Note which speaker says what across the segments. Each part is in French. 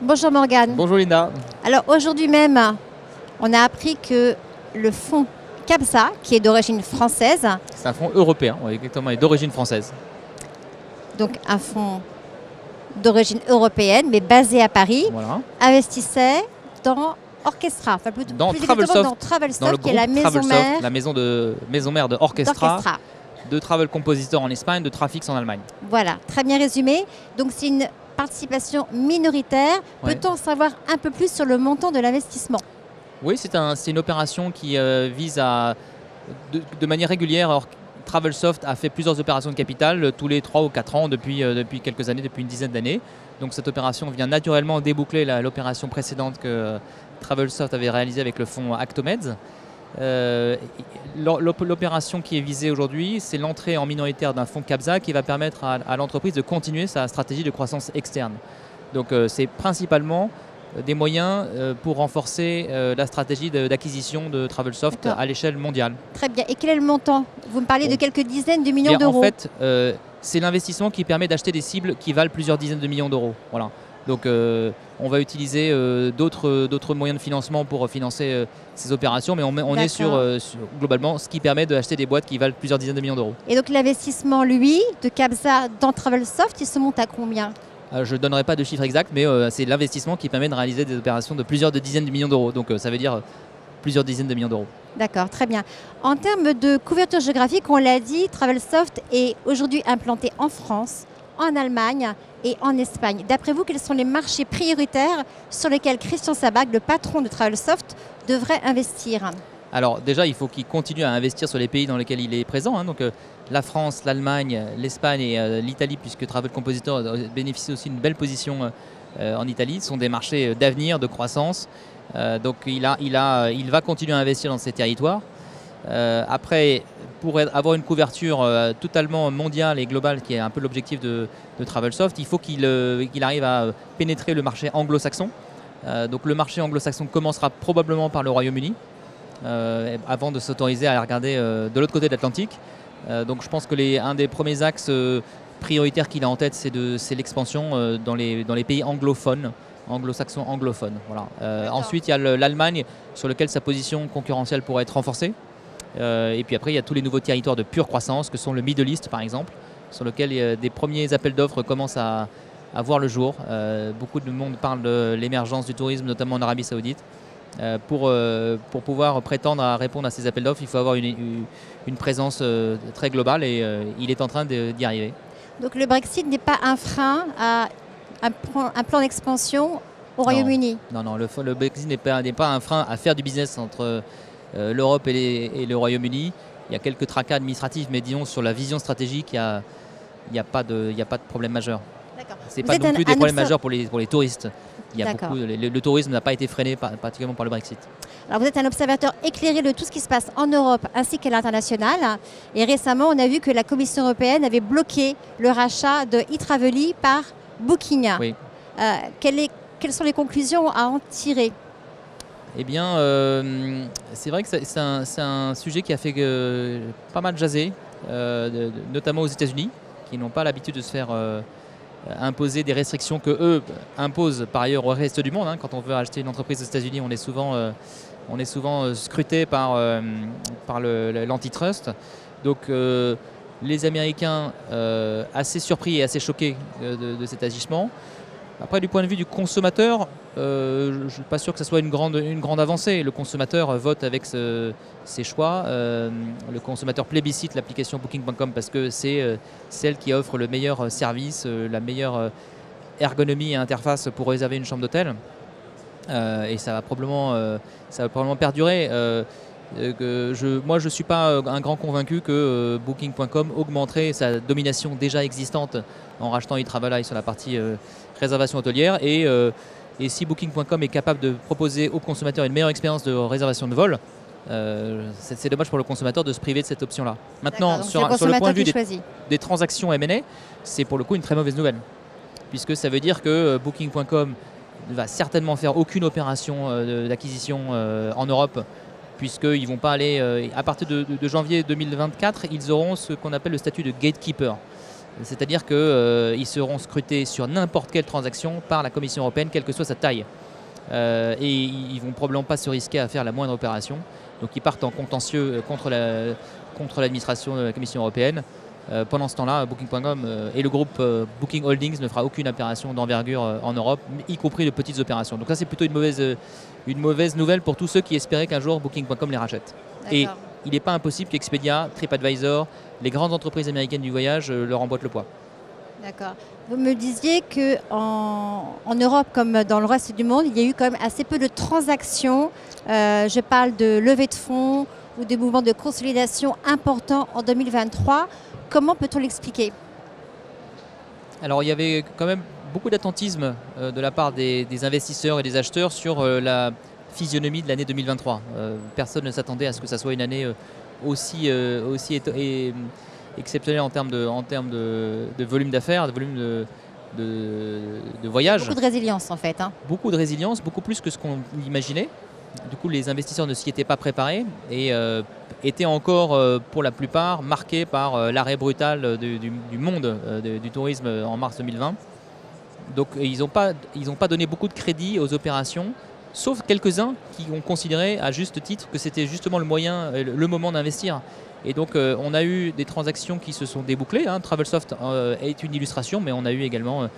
Speaker 1: Bonjour Morgane.
Speaker 2: Bonjour Linda.
Speaker 1: Alors aujourd'hui même, on a appris que le fonds CABSA, qui est d'origine française,
Speaker 2: C'est un fonds européen, oui, exactement, et d'origine française.
Speaker 1: donc un fonds d'origine européenne, mais basé à Paris,
Speaker 2: Voilà.
Speaker 1: investissait dans Orchestra, enfin plus
Speaker 2: Dans
Speaker 1: exactement
Speaker 2: Travelsoft,
Speaker 1: dans Travelsoft,
Speaker 2: Dans le
Speaker 1: qui est la
Speaker 2: groupe
Speaker 1: maison
Speaker 2: Travelsoft,
Speaker 1: mère
Speaker 2: la maison mère de Orchestra,
Speaker 1: d'Orchestra.
Speaker 2: de Travel Compositor en Espagne, de Trafix en Allemagne.
Speaker 1: Voilà, très bien résumé. Donc c'est une participation minoritaire.
Speaker 2: Ouais.
Speaker 1: Peut-on en savoir un peu plus sur le montant de l'investissement?
Speaker 2: Oui, c'est une opération qui vise à, de manière régulière, alors Travelsoft a fait plusieurs opérations de capital tous les 3 ou 4 ans depuis quelques années, depuis une dizaine d'années. Donc cette opération vient naturellement déboucler l'opération précédente que Travelsoft avait réalisée avec le fonds Actomeds. L'opération qui est visée aujourd'hui, c'est l'entrée en minoritaire d'un fonds CABSA qui va permettre à l'entreprise de continuer sa stratégie de croissance externe. Donc c'est principalement des moyens pour renforcer la stratégie d'acquisition de Travelsoft à l'échelle mondiale.
Speaker 1: Très bien. Et quel est le montant? Vous me parlez de quelques dizaines de
Speaker 2: Et
Speaker 1: millions d'euros.
Speaker 2: en fait, c'est l'investissement qui permet d'acheter des cibles qui valent plusieurs dizaines de millions d'euros. Voilà. Donc on va utiliser d'autres moyens de financement pour financer ces opérations, mais on est sur globalement ce qui permet d'acheter des boîtes qui valent plusieurs dizaines de millions d'euros.
Speaker 1: Et donc l'investissement, lui, de CABSA dans Travelsoft, il se monte à combien?
Speaker 2: Je ne donnerai pas de chiffre exact, mais c'est l'investissement qui permet de réaliser des opérations de plusieurs dizaines de millions d'euros. Donc ça veut dire plusieurs dizaines de millions d'euros.
Speaker 1: D'accord, très bien. En termes de couverture géographique, on l'a dit, Travelsoft est aujourd'hui implanté en France, en Allemagne et en Espagne. D'après vous, quels sont les marchés prioritaires sur lesquels Christian Sabag, le patron de Travelsoft, devrait investir?
Speaker 2: Alors déjà, il faut qu'il continue à investir sur les pays dans lesquels il est présent. Donc la France, l'Allemagne, l'Espagne et l'Italie, puisque Travel Compositor bénéficie aussi d'une belle position en Italie. Ce sont des marchés d'avenir, de croissance. Donc il va continuer à investir dans ces territoires. Après, pour avoir une couverture totalement mondiale et globale, qui est un peu l'objectif de Travelsoft, il faut qu'il arrive à pénétrer le marché anglo-saxon. Donc le marché anglo-saxon commencera probablement par le Royaume-Uni, avant de s'autoriser à aller regarder de l'autre côté de l'Atlantique. Donc je pense que un des premiers axes prioritaires qu'il a en tête, c'est l'expansion dans les pays anglophones, anglo-saxons anglophones. Voilà. Ensuite, il y a l'Allemagne, sur lequel sa position concurrentielle pourrait être renforcée. Et puis après, il y a tous les nouveaux territoires de pure croissance, que sont le Middle East par exemple, sur lequel des premiers appels d'offres commencent à voir le jour. Beaucoup de monde parle de l'émergence du tourisme, notamment en Arabie Saoudite. Pour pouvoir prétendre à répondre à ces appels d'offres, il faut avoir une présence très globale et il est en train d'y arriver.
Speaker 1: Donc le Brexit n'est pas un frein à un plan d'expansion au Royaume-Uni?
Speaker 2: Non, le Brexit n'est pas un frein à faire du business entre l'Europe et le Royaume-Uni. Il y a quelques tracas administratifs, mais disons sur la vision stratégique, il n'y a pas de problème majeur. Ce n'est pas non plus des problèmes majeurs pour les touristes. Le tourisme n'a pas été freiné particulièrement par le Brexit.
Speaker 1: Alors vous êtes un observateur éclairé de tout ce qui se passe en Europe ainsi qu'à l'international. Et récemment, on a vu que la Commission européenne avait bloqué le rachat de eTraveli par Booking.
Speaker 2: Oui.
Speaker 1: Quelles sont les conclusions à en tirer?
Speaker 2: Eh bien, c'est vrai que c'est un sujet qui a fait pas mal jaser, notamment aux États-Unis, qui n'ont pas l'habitude de se faire imposer des restrictions que eux imposent par ailleurs au reste du monde. Quand on veut acheter une entreprise aux États-Unis, on est souvent scruté par l'antitrust. Donc les Américains assez surpris et assez choqués de cet agissement. Après, du point de vue du consommateur, je ne suis pas sûr que ce soit une grande avancée. Le consommateur vote avec ses choix. Le consommateur plébiscite l'application Booking.com parce que c'est celle qui offre le meilleur service, la meilleure ergonomie et interface pour réserver une chambre d'hôtel. Et ça va probablement perdurer. Moi, je ne suis pas un grand convaincu que Booking.com augmenterait sa domination déjà existante en rachetant eTraveli sur la partie réservation hôtelière. Et si Booking.com est capable de proposer aux consommateurs une meilleure expérience de réservation de vol, c'est dommage pour le consommateur de se priver de cette option-là. Maintenant, sur le point de vue des transactions M&A, c'est pour le coup une très mauvaise nouvelle. Puisque ça veut dire que Booking.com ne va certainement faire aucune opération d'acquisition en Europe, puisqu'ils ne vont pas aller, à partir de janvier 2024, ils auront ce qu'on appelle le statut de gatekeeper. C'est-à-dire qu'ils seront scrutés sur n'importe quelle transaction par la Commission européenne, quelle que soit sa taille. Et ils ne vont probablement pas se risquer à faire la moindre opération. Donc ils partent en contentieux contre l'administration de la Commission européenne. Pendant ce temps-là, Booking.com et le groupe Booking Holdings ne fera aucune opération d'envergure en Europe, y compris de petites opérations. Donc ça, c'est plutôt une mauvaise nouvelle pour tous ceux qui espéraient qu'un jour Booking.com les rachète. Et il n'est pas impossible qu'Expedia, TripAdvisor, les grandes entreprises américaines du voyage leur emboîtent le poids.
Speaker 1: D'accord. Vous me disiez qu'en Europe, comme dans le reste du monde, il y a eu quand même assez peu de transactions. Je parle de levée de fonds ou de mouvements de consolidation importants en 2023. Comment peut-on l'expliquer?
Speaker 2: Alors il y avait quand même beaucoup d'attentisme de la part des investisseurs et des acheteurs sur la physionomie de l'année 2023. Personne ne s'attendait à ce que ça soit une année aussi exceptionnelle en termes de volume d'affaires, de volume de voyages.
Speaker 1: Beaucoup de résilience en fait.
Speaker 2: Beaucoup de résilience, beaucoup plus que ce qu'on imaginait. Du coup, les investisseurs ne s'y étaient pas préparés et étaient encore, pour la plupart, marqués par l'arrêt brutal du monde du tourisme en mars 2020. Donc, ils n'ont pas donné beaucoup de crédit aux opérations, sauf quelques-uns qui ont considéré à juste titre que c'était justement le moment d'investir. Et donc, on a eu des transactions qui se sont débouclées. Travelsoft est une illustration, mais on a eu également,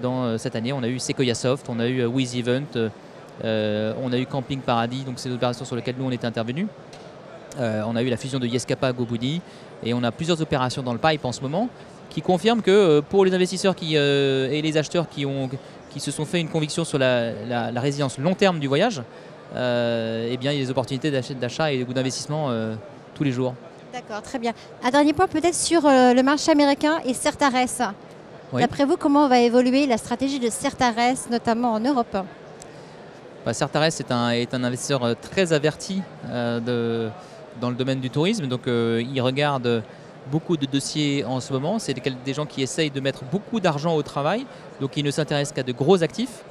Speaker 2: dans cette année, on a eu Sequoia Soft, on a eu WizEvent, on a eu Camping Paradis, donc c'est des opérations sur lesquelles nous on était intervenus. On a eu la fusion de Yescapa à GoBuddy et on a plusieurs opérations dans le pipe en ce moment qui confirment que pour les investisseurs et les acheteurs qui se sont fait une conviction sur la résilience long terme du voyage, eh bien, il y a des opportunités d'achat et d'investissement tous les jours.
Speaker 1: D'accord, très bien. Un dernier point peut-être sur le marché américain et Certares. Oui. D'après vous, comment va évoluer la stratégie de Certares, notamment en Europe?
Speaker 2: Certares est un investisseur très averti dans le domaine du tourisme, donc il regarde beaucoup de dossiers en ce moment. C'est des gens qui essayent de mettre beaucoup d'argent au travail, donc ils ne s'intéressent qu'à de gros actifs.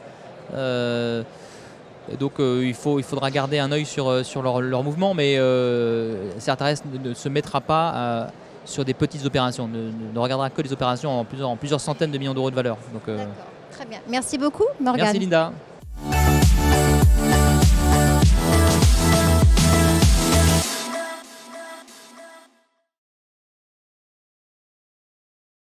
Speaker 2: Donc il faudra garder un œil sur leur mouvement, mais Certares ne se mettra pas sur des petites opérations, ne regardera que des opérations en plusieurs centaines de millions d'euros de valeur. Donc,
Speaker 1: très bien. Merci beaucoup, Morgane.
Speaker 2: Merci Linda.